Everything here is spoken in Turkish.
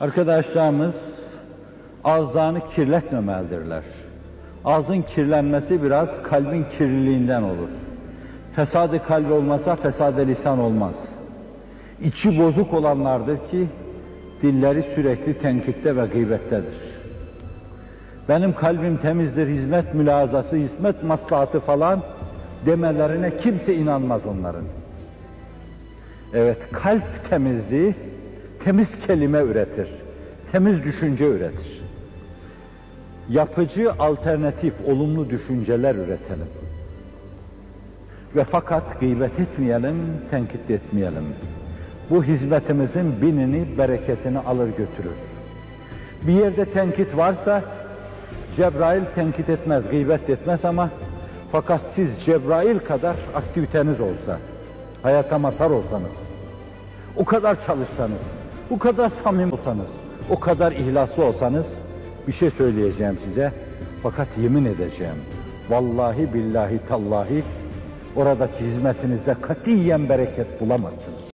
Arkadaşlarımız ağızlarını kirletmemelidirler. Ağzın kirlenmesi biraz kalbin kirliliğinden olur. Fesad-ı kalp olmasa fesad-ı lisan olmaz. İçi bozuk olanlardır ki dilleri sürekli tenkitte ve gıybettedir. Benim kalbim temizdir, hizmet mülazası, hizmet maslahatı falan demelerine kimse inanmaz onların. Evet, kalp temizliği temiz kelime üretir, temiz düşünce üretir. Yapıcı, alternatif, olumlu düşünceler üretelim. Ve fakat gıybet etmeyelim, tenkit etmeyelim. Bu hizmetimizin binini, bereketini alır götürür. Bir yerde tenkit varsa, Cebrail tenkit etmez, gıybet etmez ama fakat siz Cebrail kadar aktiviteniz olsa, hayata mazhar olsanız, o kadar çalışsanız, o kadar samimi olsanız, o kadar ihlaslı olsanız, bir şey söyleyeceğim size, fakat yemin edeceğim, vallahi billahi tallahi, oradaki hizmetinizde katiyen bereket bulamazsınız.